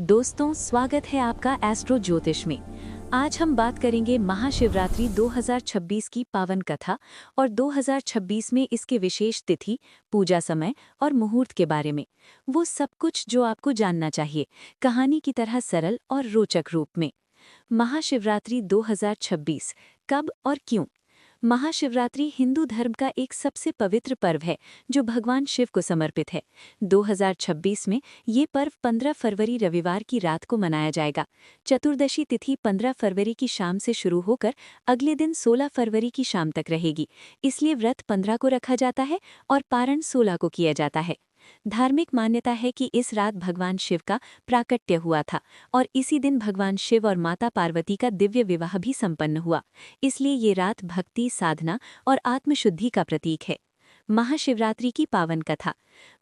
दोस्तों, स्वागत है आपका एस्ट्रो ज्योतिष में। आज हम बात करेंगे महाशिवरात्रि 2026 की पावन कथा और 2026 में इसके विशेष तिथि, पूजा समय और मुहूर्त के बारे में। वो सब कुछ जो आपको जानना चाहिए, कहानी की तरह सरल और रोचक रूप में। महाशिवरात्रि 2026 कब और क्यों? महाशिवरात्रि हिंदू धर्म का एक सबसे पवित्र पर्व है जो भगवान शिव को समर्पित है। 2026 में ये पर्व 15 फरवरी रविवार की रात को मनाया जाएगा। चतुर्दशी तिथि 15 फरवरी की शाम से शुरू होकर अगले दिन 16 फरवरी की शाम तक रहेगी। इसलिए व्रत 15 को रखा जाता है और पारण 16 को किया जाता है। धार्मिक मान्यता है कि इस रात भगवान शिव का प्राकट्य हुआ था और इसी दिन भगवान शिव और माता पार्वती का दिव्य विवाह भी संपन्न हुआ। इसलिए ये रात भक्ति, साधना और आत्मशुद्धि का प्रतीक है। महाशिवरात्रि की पावन कथा।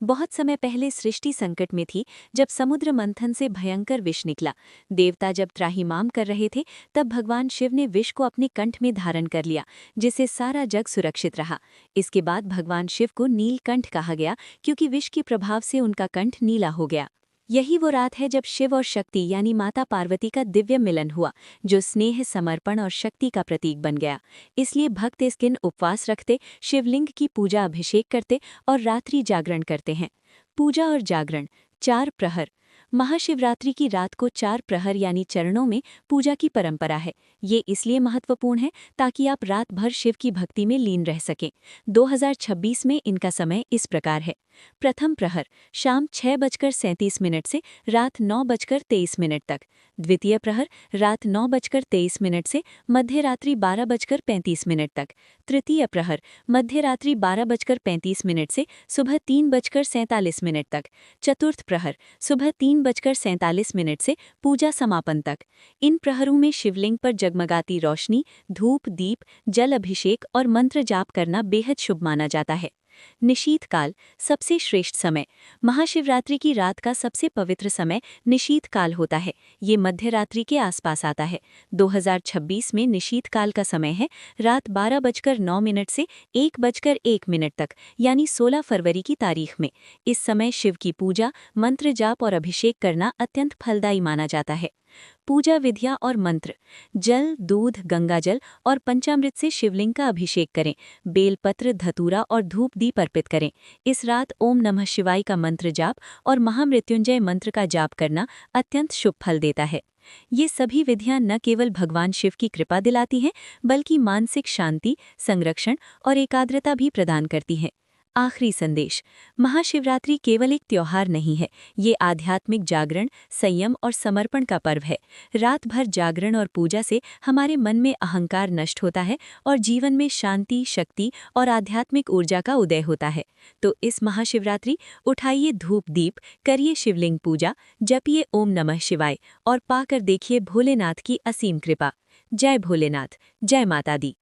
बहुत समय पहले सृष्टि संकट में थी, जब समुद्र मंथन से भयंकर विष निकला। देवता जब त्राहिमाम कर रहे थे, तब भगवान शिव ने विष को अपने कंठ में धारण कर लिया, जिससे सारा जग सुरक्षित रहा। इसके बाद भगवान शिव को नीलकंठ कहा गया, क्योंकि विष के प्रभाव से उनका कंठ नीला हो गया। यही वो रात है जब शिव और शक्ति यानी माता पार्वती का दिव्य मिलन हुआ, जो स्नेह, समर्पण और शक्ति का प्रतीक बन गया। इसलिए भक्त इस दिन उपवास रखते, शिवलिंग की पूजा, अभिषेक करते और रात्रि जागरण करते हैं। पूजा और जागरण। 4 प्रहर। महाशिवरात्रि की रात को 4 प्रहर यानी चरणों में पूजा की परंपरा है। ये इसलिए महत्वपूर्ण है ताकि आप रात भर शिव की भक्ति में लीन रह सकें। 2026 में इनका समय इस प्रकार है। प्रथम प्रहर शाम 6:37 से रात 9:23 तक। द्वितीय प्रहर रात 9:23 से मध्य रात्रि 12:35 तक। तृतीय प्रहर मध्य रात्रि 12:35 से सुबह 3:47 तक। चतुर्थ प्रहर सुबह 3:47 से पूजा समापन तक। इन प्रहरों में शिवलिंग पर जगमगाती रोशनी, धूप, दीप, जल अभिषेक और मंत्र जाप करना बेहद शुभ माना जाता है। निशीथ काल सबसे श्रेष्ठ समय। महाशिवरात्रि की रात का सबसे पवित्र समय निशीथ काल होता है। ये मध्य रात्रि के आसपास आता है। 2026 में निशीथ काल का समय है रात 12:09 से 1:01 तक, यानी 16 फरवरी की तारीख में। इस समय शिव की पूजा, मंत्र जाप और अभिषेक करना अत्यंत फलदायी माना जाता है। पूजा विधियां और मंत्र। जल, दूध, गंगाजल और पंचामृत से शिवलिंग का अभिषेक करें। बेलपत्र, धतूरा और धूप दीप अर्पित करें। इस रात ओम नमः शिवाय का मंत्र जाप और महामृत्युंजय मंत्र का जाप करना अत्यंत शुभ फल देता है। ये सभी विधियां न केवल भगवान शिव की कृपा दिलाती हैं, बल्कि मानसिक शांति, संरक्षण और एकाग्रता भी प्रदान करती हैं। आखिरी संदेश। महाशिवरात्रि केवल एक त्योहार नहीं है, ये आध्यात्मिक जागरण, संयम और समर्पण का पर्व है। रात भर जागरण और पूजा से हमारे मन में अहंकार नष्ट होता है और जीवन में शांति, शक्ति और आध्यात्मिक ऊर्जा का उदय होता है। तो इस महाशिवरात्रि उठाइए धूप दीप, करिए शिवलिंग पूजा, जपिए ओम नमः शिवाय और पाकर देखिए भोलेनाथ की असीम कृपा। जय भोलेनाथ, जय माता दी।